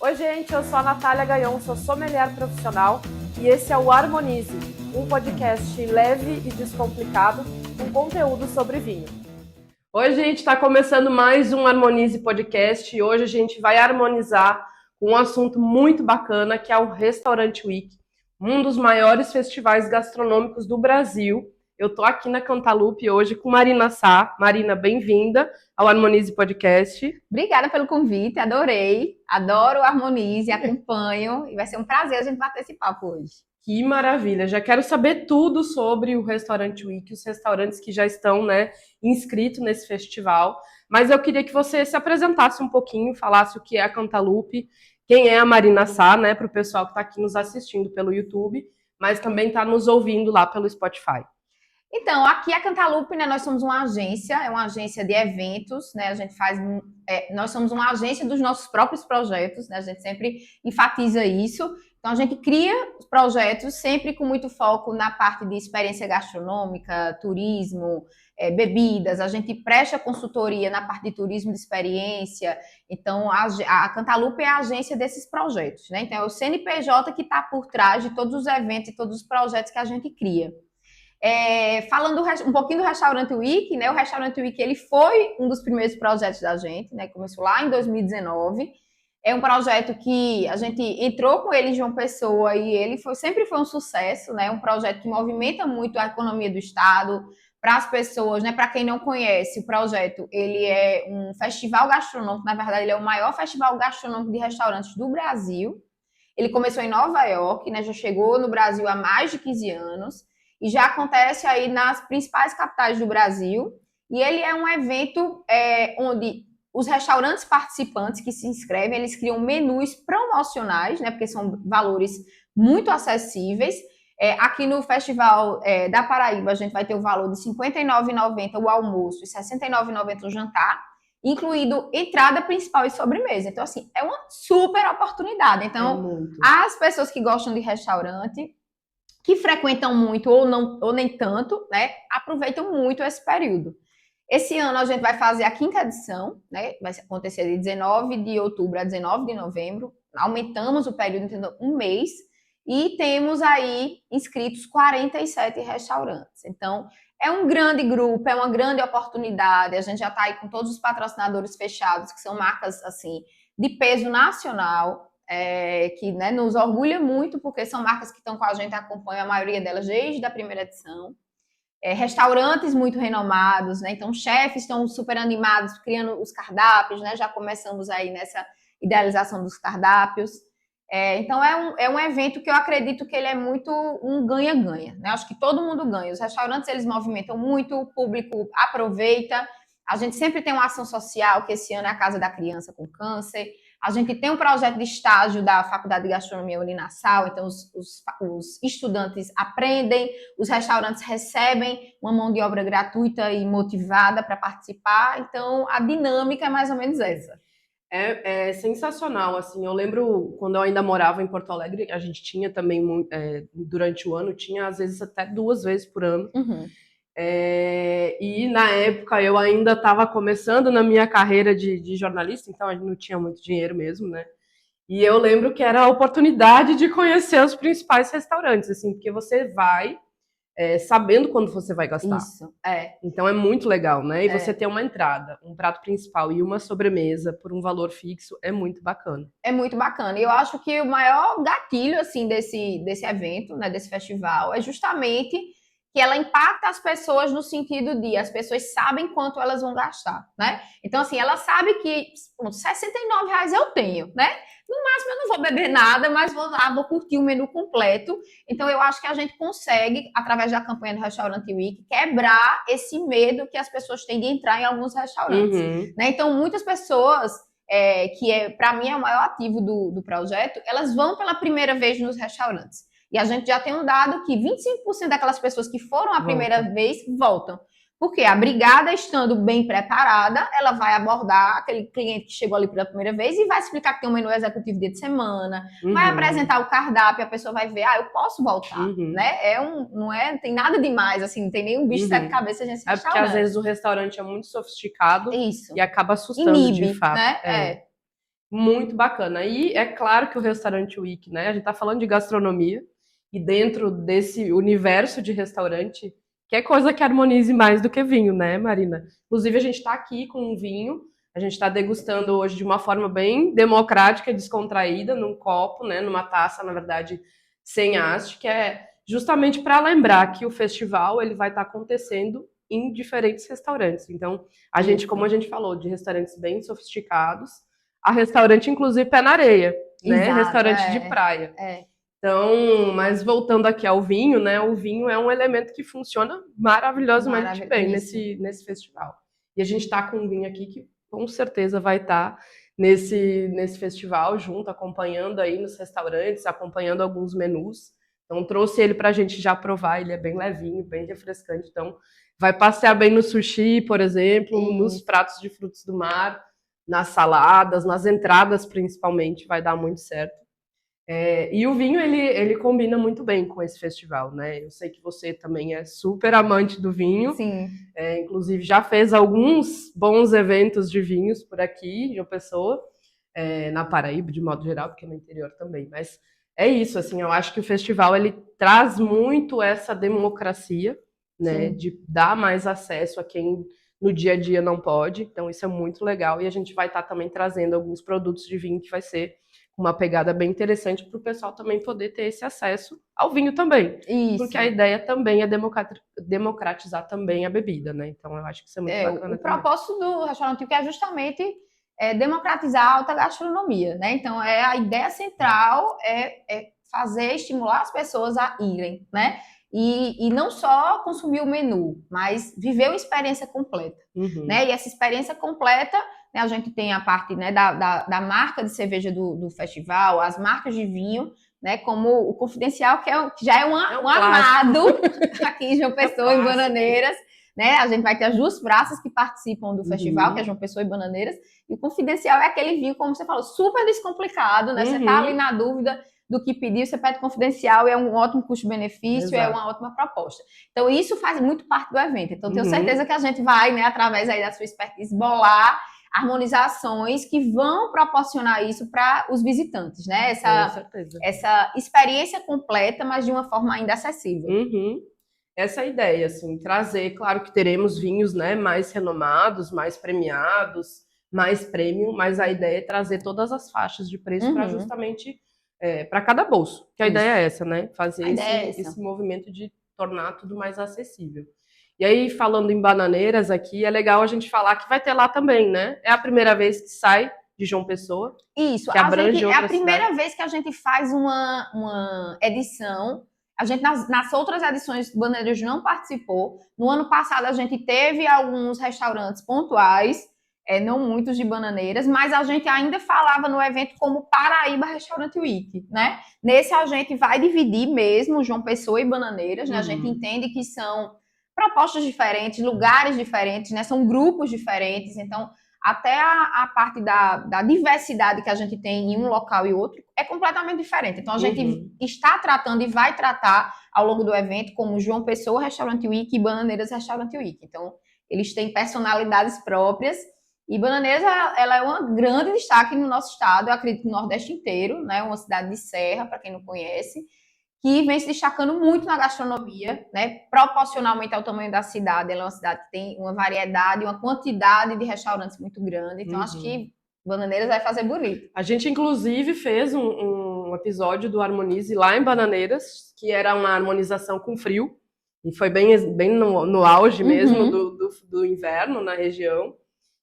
Oi, gente, eu sou a Natália Gaion, sou sommelier profissional e esse é o Harmonize, um podcast leve e descomplicado com conteúdo sobre vinho. Oi, gente, está começando mais um Harmonize podcast e hoje a gente vai harmonizar com um assunto muito bacana que é o Restaurant Week, um dos maiores festivais gastronômicos do Brasil. Eu estou aqui na Cantalupe hoje com Marina Sá. Marina, bem-vinda ao Harmonize Podcast. Obrigada pelo convite, adorei. Adoro o Harmonize, acompanho e vai ser um prazer a gente bater esse papo hoje. Que maravilha! Já quero saber tudo sobre o Restaurant Week, os restaurantes que já estão, inscritos nesse festival. Mas eu queria que você se apresentasse um pouquinho, falasse o que é a Cantalupe, quem é a Marina Sá, para o pessoal que está aqui nos assistindo pelo YouTube, mas também está nos ouvindo lá pelo Spotify. Então, aqui a Cantalupe, né, nós somos uma agência, é uma agência de eventos, né, a gente faz, nós somos uma agência dos nossos próprios projetos, né, a gente sempre enfatiza isso. Então, a gente cria projetos sempre com muito foco na parte de experiência gastronômica, turismo, bebidas, a gente presta consultoria na parte de turismo de experiência. Então, a Cantalupe é a agência desses projetos, né, então é o CNPJ que está por trás de todos os eventos e todos os projetos que a gente cria. Falando um pouquinho do Restaurant Week, né? O Restaurant Week ele foi um dos primeiros projetos da gente, né? Começou lá em 2019. É um projeto que a gente entrou com ele em João Pessoa e ele sempre foi um sucesso, né? Um projeto que movimenta muito a economia do estado para as pessoas, né? Para quem não conhece, o projeto ele é um festival gastronômico. Na verdade, ele é o maior festival gastronômico de restaurantes do Brasil. Ele começou em Nova York, né? Já chegou no Brasil há mais de 15 anos. E já acontece aí nas principais capitais do Brasil. E ele é um evento onde os restaurantes participantes que se inscrevem, eles criam menus promocionais, né? Porque são valores muito acessíveis. Aqui no Festival da Paraíba, a gente vai ter o valor de R$ 59,90 o almoço e R$ 69,90 o jantar, incluído entrada principal e sobremesa. Então, assim, é uma super oportunidade. Então, as pessoas que gostam de restaurante, que frequentam muito ou não, ou nem tanto, né, aproveitam muito esse período. Esse ano a gente vai fazer a 5ª edição, né, vai acontecer de 19 de outubro a 19 de novembro, aumentamos o período, entendeu? Um mês, e temos aí inscritos 47 restaurantes. Então, é um grande grupo, é uma grande oportunidade, a gente já está aí com todos os patrocinadores fechados, que são marcas, assim, de peso nacional, que, né, nos orgulha muito, porque são marcas que estão com a gente, acompanham a maioria delas desde a primeira edição. Restaurantes muito renomados, né? Então, chefes estão super animados, criando os cardápios, né? Já começamos aí nessa idealização dos cardápios. Então, é um evento que eu acredito que ele é muito um ganha-ganha, né? Acho que todo mundo ganha. Os restaurantes, eles movimentam muito, o público aproveita. A gente sempre tem uma ação social, que esse ano é a Casa da Criança com Câncer. A gente tem um projeto de estágio da Faculdade de Gastronomia Uninassal, então os estudantes aprendem, os restaurantes recebem uma mão de obra gratuita e motivada para participar, então a dinâmica é mais ou menos essa. É sensacional, assim, eu lembro quando eu ainda morava em Porto Alegre, a gente tinha também, durante o ano, tinha às vezes até 2 vezes por ano. Uhum. E na época eu ainda estava começando na minha carreira de jornalista, então a gente não tinha muito dinheiro mesmo, né? E eu lembro que era a oportunidade de conhecer os principais restaurantes, assim, porque você vai sabendo quando você vai gastar. Isso, Então é muito legal, né? E você ter uma entrada, um prato principal e uma sobremesa por um valor fixo é muito bacana. É muito bacana. E eu acho que o maior gatilho, assim, desse evento, né, desse festival, é justamente que ela impacta as pessoas no sentido de as pessoas sabem quanto elas vão gastar, né? Então, assim, ela sabe que R$ 69 eu tenho, né? No máximo eu não vou beber nada, mas vou curtir o menu completo. Então, eu acho que a gente consegue, através da campanha do Restaurant Week, quebrar esse medo que as pessoas têm de entrar em alguns restaurantes. Né? Então, muitas pessoas, para mim é o maior ativo do projeto, elas vão pela primeira vez nos restaurantes. E a gente já tem um dado que 25% daquelas pessoas que foram a primeira vez voltam. Porque a brigada, estando bem preparada, ela vai abordar aquele cliente que chegou ali pela primeira vez e vai explicar que tem um menu executivo dia de semana, vai apresentar o cardápio, a pessoa vai ver, eu posso voltar, né? Não tem nada demais, assim, não tem nenhum bicho de 7 cabeças nesse restaurante. Porque às vezes o restaurante é muito sofisticado. Isso. E acaba assustando, de fato. Né? Muito bacana. E é claro que o Restaurante Week, né? A gente está falando de gastronomia e dentro desse universo de restaurante, que é coisa que harmonize mais do que vinho, né, Marina? Inclusive, a gente está aqui com um vinho, a gente está degustando hoje de uma forma bem democrática e descontraída, num copo, né? Numa taça, na verdade, sem haste, que é justamente para lembrar que o festival ele vai estar acontecendo em diferentes restaurantes. Então, a gente, como a gente falou, de restaurantes bem sofisticados, a restaurante, inclusive, pé na areia, né? Exato, Restaurante de praia. é. Então, mas voltando aqui ao vinho, né? O vinho é um elemento que funciona maravilhosamente bem nesse festival. E a gente está com um vinho aqui que com certeza vai estar nesse festival junto, acompanhando aí nos restaurantes, acompanhando alguns menus. Então, trouxe ele para a gente já provar. Ele é bem levinho, bem refrescante. Então, vai passear bem no sushi, por exemplo, nos pratos de frutos do mar, nas saladas, nas entradas principalmente, vai dar muito certo. E o vinho, ele combina muito bem com esse festival, né? Eu sei que você também é super amante do vinho. Sim. Inclusive, já fez alguns bons eventos de vinhos por aqui, de João Pessoa, na Paraíba, de modo geral, porque no interior também. Mas é isso, assim, eu acho que o festival, ele traz muito essa democracia, né? Sim. De dar mais acesso a quem no dia a dia não pode. Então, isso é muito legal. E a gente vai estar também trazendo alguns produtos de vinho que vai ser uma pegada bem interessante para o pessoal também poder ter esse acesso ao vinho também. Isso. Porque a ideia também é democratizar também a bebida, né? Então eu acho que isso é muito bacana. O propósito do restaurante é justamente democratizar a alta gastronomia, né? Então a ideia central é fazer, estimular as pessoas a irem, né? E não só consumir o menu, mas viver uma experiência completa, né? E essa experiência completa, né, a gente tem a parte, né, da marca de cerveja do festival, as marcas de vinho, né, como o Confidencial, que já é um amado aqui em João Pessoa, em Bananeiras, né? A gente vai ter as duas praças que participam do festival, que é João Pessoa e Bananeiras, e o Confidencial é aquele vinho, como você falou, super descomplicado, né? Você tá ali na dúvida do que pedir, você pede Confidencial, é um ótimo custo-benefício, é uma ótima proposta. Então, isso faz muito parte do evento. Então, tenho certeza que a gente vai, né, através aí da sua expertise, bolar harmonizações que vão proporcionar isso para os visitantes, né? Essa experiência completa, mas de uma forma ainda acessível. Essa é a ideia, assim, trazer, claro que teremos vinhos, né, mais renomados, mais premiados, mais premium, mas a ideia é trazer todas as faixas de preço para justamente para cada bolso. Que a ideia é essa, né? Fazer esse movimento de tornar tudo mais acessível. E aí, falando em Bananeiras aqui, é legal a gente falar que vai ter lá também, né? É a primeira vez que sai de João Pessoa. Isso, que abrange é a primeira vez que a gente faz uma edição. A gente, nas outras edições, Bananeiras não participou. No ano passado, a gente teve alguns restaurantes pontuais, não muitos de Bananeiras, mas a gente ainda falava no evento como Paraíba Restaurant Week, né? Nesse a gente vai dividir mesmo João Pessoa e Bananeiras, né? A gente entende que são propostas diferentes, lugares diferentes, né? São grupos diferentes, então até a parte da diversidade que a gente tem em um local e outro é completamente diferente. Então a gente está tratando e vai tratar ao longo do evento como João Pessoa Restaurant Week e Bananeiras Restaurant Week. Então eles têm personalidades próprias e Bananeiras ela é um grande destaque no nosso estado, eu acredito no Nordeste inteiro, né? Uma cidade de serra, para quem não conhece, que vem se destacando muito na gastronomia, né? Proporcionalmente ao tamanho da cidade. Ela é uma cidade que tem uma variedade, uma quantidade de restaurantes muito grande. Então, acho que Bananeiras vai fazer bonito. A gente, inclusive, fez um episódio do Harmonize lá em Bananeiras, que era uma harmonização com frio. E foi bem no auge mesmo do inverno na região.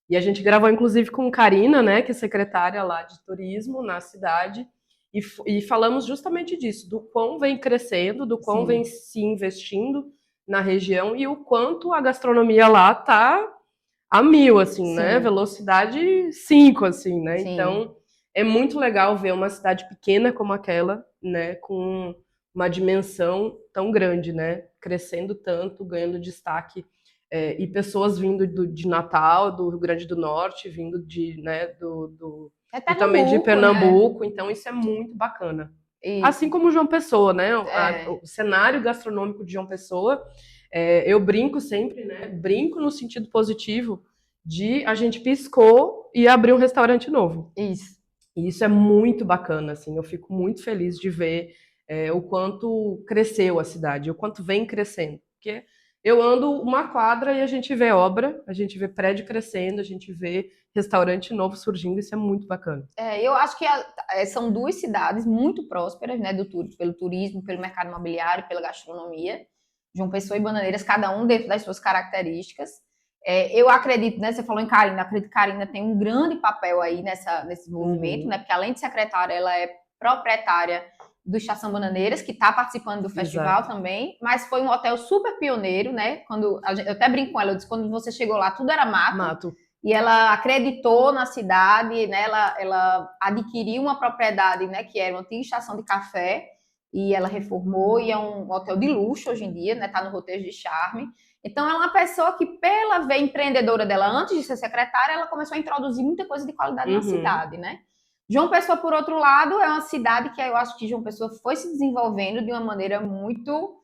E a gente gravou, inclusive, com Karina, né? Que é secretária lá de turismo na cidade. E falamos justamente disso, do quão vem crescendo, do quão vem se investindo na região e o quanto a gastronomia lá tá a 1000, assim, né? Velocidade 5, assim, né? Então, é muito legal ver uma cidade pequena como aquela, né? Com uma dimensão tão grande, né? Crescendo tanto, ganhando destaque. E pessoas vindo de Natal, do Rio Grande do Norte, vindo e também de Pernambuco, né? Então isso é muito bacana. Isso. Assim como João Pessoa, né? O cenário gastronômico de João Pessoa, eu brinco sempre, né? Brinco no sentido positivo de a gente piscou e abriu um restaurante novo. Isso. E isso é muito bacana, assim, eu fico muito feliz de ver o quanto cresceu a cidade, o quanto vem crescendo. Porque eu ando uma quadra e a gente vê obra, a gente vê prédio crescendo, a gente vê restaurante novo surgindo, isso é muito bacana. Eu acho que são duas cidades muito prósperas, né, pelo turismo, pelo mercado imobiliário, pela gastronomia. João Pessoa e Bananeiras, cada um dentro das suas características. Eu acredito, né, você falou em Carina, acredito que Carina tem um grande papel aí nesse movimento, né, porque além de secretária, ela é proprietária do Estação Bananeiras, que está participando do festival também, mas foi um hotel super pioneiro, né, eu até brinco com ela, eu disse, quando você chegou lá, tudo era mato. E ela acreditou na cidade, né, ela adquiriu uma propriedade, né, que era uma antiga estação de café, e ela reformou, e é um hotel de luxo hoje em dia, né, tá no roteiro de charme. Então, ela é uma pessoa que, pela veia empreendedora dela, antes de ser secretária, ela começou a introduzir muita coisa de qualidade na cidade, né? João Pessoa, por outro lado, é uma cidade que eu acho que João Pessoa foi se desenvolvendo de uma maneira muito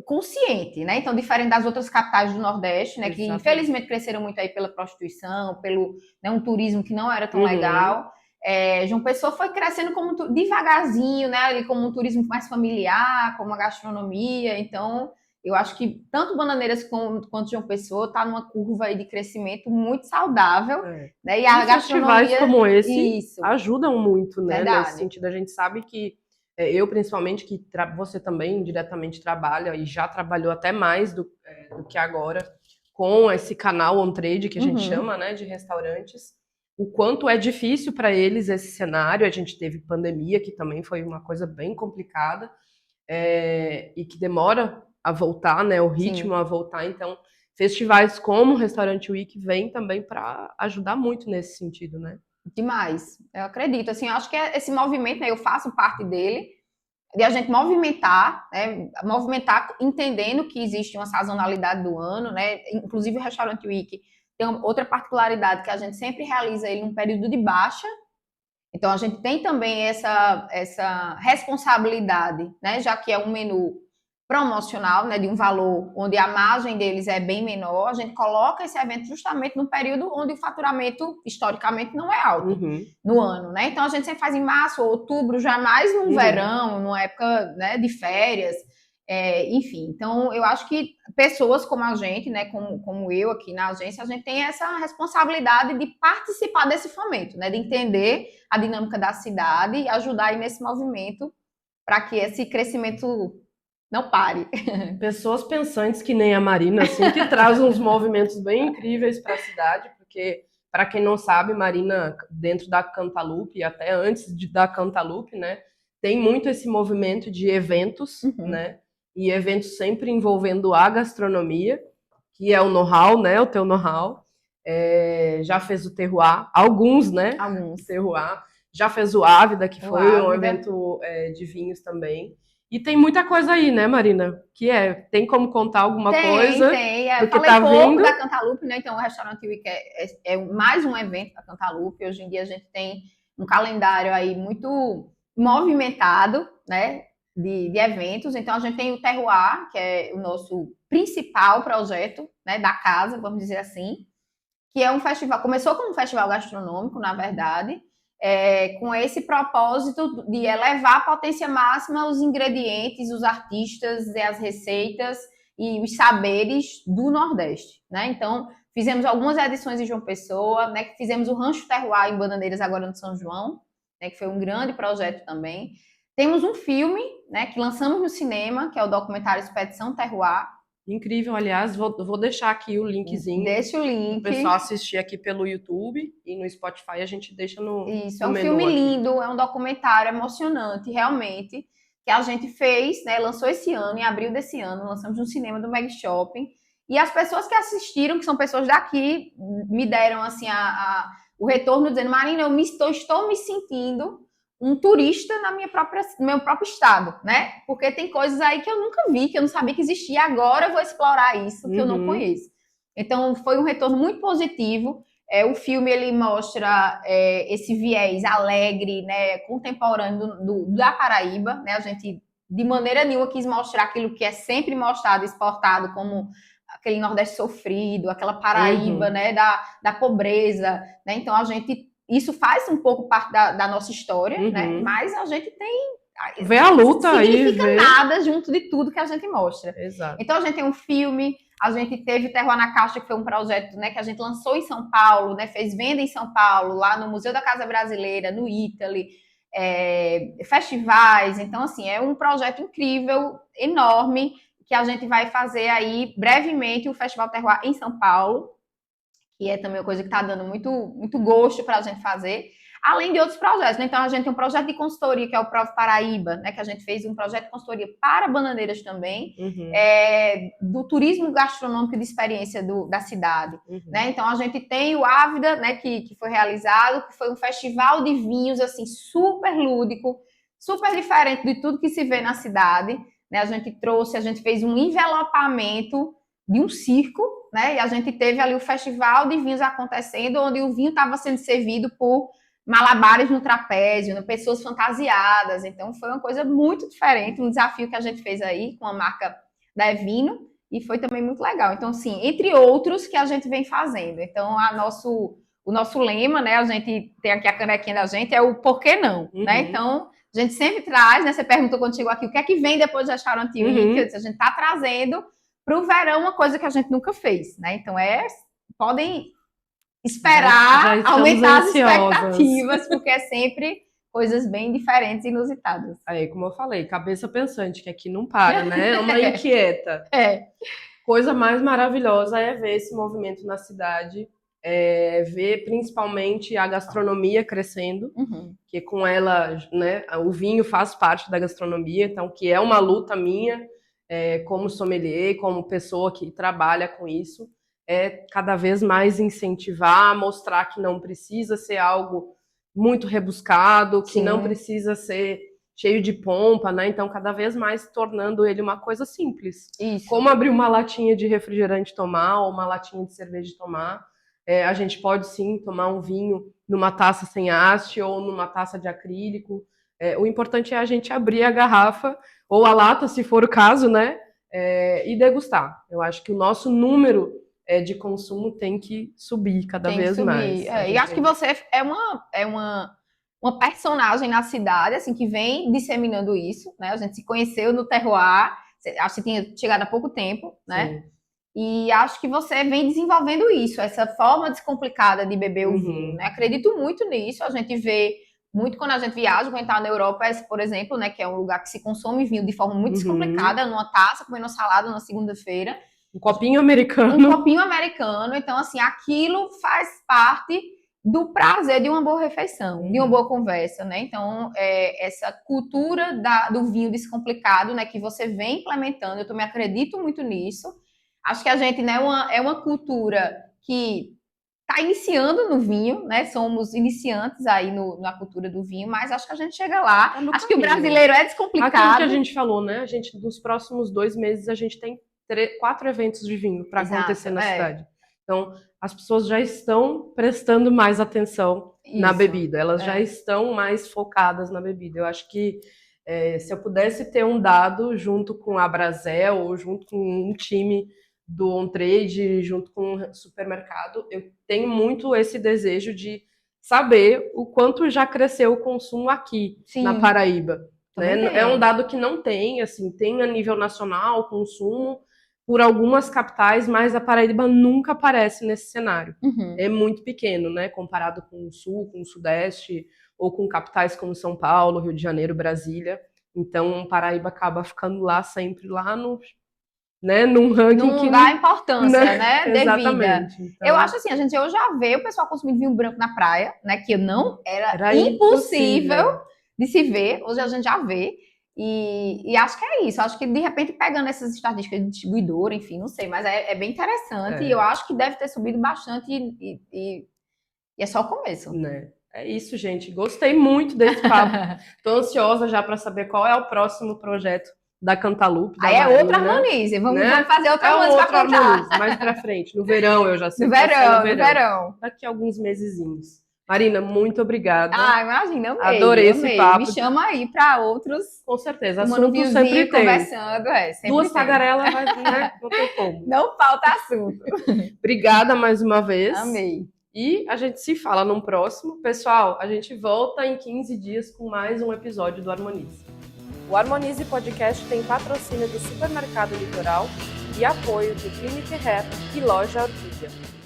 consciente, né? Então, diferente das outras capitais do Nordeste, né? Que infelizmente cresceram muito aí pela prostituição, pelo um turismo que não era tão legal. João Pessoa foi crescendo devagarzinho, né? Ali como um turismo mais familiar, como a gastronomia. Então, eu acho que tanto Bananeiras quanto João Pessoa está numa curva aí de crescimento muito saudável, né? E a gastronomia, festivais como esse ajudam muito, né? Verdade. Nesse sentido, a gente sabe que eu, principalmente, que você também diretamente trabalha e já trabalhou até mais do que agora com esse canal on trade que a gente chama, né, de restaurantes, o quanto é difícil para eles esse cenário. A gente teve pandemia, que também foi uma coisa bem complicada, e que demora a voltar, né, o ritmo a voltar. Então, festivais como o Restaurante Week vêm também para ajudar muito nesse sentido, né? Demais, eu acredito, assim, eu acho que esse movimento, né, eu faço parte dele, de a gente movimentar, né, movimentar entendendo que existe uma sazonalidade do ano, né, inclusive o Restaurante Week tem outra particularidade, que a gente sempre realiza ele num período de baixa, então a gente tem também essa responsabilidade, né, já que é um menu promocional, né, de um valor onde a margem deles é bem menor, a gente coloca esse evento justamente no período onde o faturamento, historicamente, não é alto no ano, né? Então, a gente sempre faz em março ou outubro, jamais no verão, numa época, né, de férias, enfim. Então, eu acho que pessoas como a gente, né, como eu aqui na agência, a gente tem essa responsabilidade de participar desse fomento, né, de entender a dinâmica da cidade e ajudar aí nesse movimento para que esse crescimento não pare. Pessoas pensantes que nem a Marina, assim, que traz uns movimentos bem incríveis para a cidade, porque, para quem não sabe, Marina, dentro da Cantaloupe, até antes da Cantaloupe, né, tem muito esse movimento de eventos, né, e eventos sempre envolvendo a gastronomia, que é o know-how, né, o teu know-how. Já fez o Terroir, alguns, né? Alguns. Terroir. Já fez o Ávida, que foi um evento de vinhos também. E tem muita coisa aí, né, Marina? Tem como contar alguma coisa? Tem. Eu falei pouco da Cantaloupe, né? Então, o Restaurante Week é mais um evento da Cantaloupe. Hoje em dia, a gente tem um calendário aí muito movimentado, né? De eventos. Então, a gente tem o Terroir, que é o nosso principal projeto, né? Da casa, vamos dizer assim. Que é um festival, começou como um festival gastronômico, na verdade, com esse propósito de elevar a potência máxima os ingredientes, os artistas e as receitas e os saberes do Nordeste, né? Então, fizemos algumas edições em João Pessoa, né? Fizemos o Rancho Terroir em Bananeiras, agora no São João, né? Que foi um grande projeto também. Temos um filme, né? Que lançamos no cinema, que é o documentário Expedição Terroir. Incrível, aliás, vou deixar aqui o linkzinho. Deixa o link. O pessoal assistir aqui pelo YouTube e no Spotify a gente deixa no Isso, no é um menu filme aqui. lindo, é um documentário emocionante, realmente, que a gente fez, né, lançou esse ano, em abril desse ano, lançamos no cinema do Meg Shopping, e as pessoas que assistiram, que são pessoas daqui, me deram, assim, o retorno, dizendo, Marina, estou me sentindo um turista no meu próprio estado, né? Porque tem coisas aí que eu nunca vi, que eu não sabia que existia, agora eu vou explorar isso, que eu não conheço. Então, foi um retorno muito positivo. O filme, ele mostra esse viés alegre, né, contemporâneo da Paraíba, né? A gente, de maneira nenhuma, quis mostrar aquilo que é sempre mostrado, exportado, como aquele Nordeste sofrido, aquela Paraíba, né, da pobreza, né? Então, a gente isso faz um pouco parte da nossa história, né? Mas a gente tem... Vê a luta aí. Não significa nada junto de tudo que a gente mostra. Exato. Então, a gente tem um filme, a gente teve Terroir na Caixa, que foi um projeto, né, que a gente lançou em São Paulo, né, fez venda em São Paulo, lá no Museu da Casa Brasileira, no Italy, festivais. Então, assim, é um projeto incrível, enorme, que a gente vai fazer aí brevemente o Festival Terroir em São Paulo, que é também uma coisa que está dando muito, muito gosto para a gente fazer, além de outros projetos, né? Então, a gente tem um projeto de consultoria, que é o Prov Paraíba, né? Que a gente fez um projeto de consultoria para bananeiras também, do turismo gastronômico de experiência da cidade, né? Então, a gente tem o Ávida, né? Que foi realizado, que foi um festival de vinhos, assim, super lúdico, super diferente de tudo que se vê na cidade, né? A gente fez um envelopamento de um circo, né? E a gente teve ali o festival de vinhos acontecendo, onde o vinho estava sendo servido por malabares no trapézio, né? Pessoas fantasiadas. Então, foi uma coisa muito diferente, um desafio que a gente fez aí com a marca da Evino, e foi também muito legal. Então, assim, entre outros que a gente vem fazendo. Então, o nosso lema, né? A gente tem aqui a canequinha da gente, é o por que não, né? Então, a gente sempre traz, né? Você perguntou quando chegou aqui, o que é que vem depois do restaurante Week? A gente está trazendo para o verão uma coisa que a gente nunca fez, né? Então, podem esperar já aumentar ansiosas. As expectativas, porque é sempre coisas bem diferentes e inusitadas. Aí, como eu falei, cabeça pensante, que aqui não para, né? É uma inquieta. Coisa mais maravilhosa é ver esse movimento na cidade, ver principalmente a gastronomia crescendo, que com ela, né, o vinho faz parte da gastronomia, então que é uma luta minha, como sommelier, como pessoa que trabalha com isso, cada vez mais incentivar, mostrar que não precisa ser algo muito rebuscado, que não precisa ser cheio de pompa, né? Então, cada vez mais tornando ele uma coisa simples. Isso. Como abrir uma latinha de refrigerante e tomar, ou uma latinha de cerveja e tomar. A gente pode, sim, tomar um vinho numa taça sem haste ou numa taça de acrílico. O importante é a gente abrir a garrafa, ou a lata, se for o caso, né? E degustar. Eu acho que o nosso número de consumo tem que subir cada vez mais. E acho que você é uma personagem na cidade, assim, que vem disseminando isso, né? A gente se conheceu no Terroir, acho que tinha chegado há pouco tempo, né? Sim. E acho que você vem desenvolvendo isso, essa forma descomplicada de beber o vinho, né? Acredito muito nisso, a gente vê muito quando a gente viaja, quando a gente tá na Europa, por exemplo, né? Que é um lugar que se consome vinho de forma muito descomplicada, numa taça, comendo salada na segunda-feira. Um copinho americano. Então, assim, aquilo faz parte do prazer de uma boa refeição, de uma boa conversa, né? Então, essa cultura do vinho descomplicado, né? Que você vem implementando, eu também acredito muito nisso. Acho que a gente, né, é uma cultura que está iniciando no vinho, né? Somos iniciantes aí na cultura do vinho, mas acho que a gente chega lá. Acho que o brasileiro é descomplicado. Aquilo que a gente falou, né? A gente, nos próximos 2 meses, a gente tem 4 eventos de vinho para acontecer na cidade. Então, as pessoas já estão prestando mais atenção na bebida. Elas já estão mais focadas na bebida. Eu acho que se eu pudesse ter um dado junto com a Brasel ou junto com um time do on-trade, junto com o supermercado, eu tenho muito esse desejo de saber o quanto já cresceu o consumo aqui na Paraíba. Né? É um dado que não tem, assim, tem a nível nacional o consumo por algumas capitais, mas a Paraíba nunca aparece nesse cenário. É muito pequeno, né? Comparado com o Sul, com o Sudeste, ou com capitais como São Paulo, Rio de Janeiro, Brasília. Então, Paraíba acaba ficando lá sempre, lá no... Né, num ranking não dá importância, né, exatamente. Devida. Então, eu acho assim, a gente hoje já vê o pessoal consumindo vinho branco na praia, né, que não era impossível de se ver, hoje a gente já vê, e acho que é isso, acho que de repente pegando essas estatísticas de distribuidor, enfim, não sei, mas é bem interessante, e eu acho que deve ter subido bastante, e é só o começo. Né? É isso, gente, gostei muito desse papo, tô ansiosa já para saber qual é o próximo projeto da Cantaloupe. Aí é outra Harmonize. Vamos fazer outra Harmonize para contar. Mais pra frente. No verão, eu já sei. No verão. Daqui a alguns mesezinhos. Marina, muito obrigada. Imagina, amei. Adorei esse papo. Me chama aí para outros. Com certeza. Assunto sempre tem. Conversando, sempre 2 tagarelas, né? Não tem como. Não falta assunto. Obrigada mais uma vez. Amei. E a gente se fala num próximo. Pessoal, a gente volta em 15 dias com mais um episódio do Harmonize. O Harmonize Podcast tem patrocínio do Supermercado Litoral e apoio do Clinic Hair e Loja Orquídea.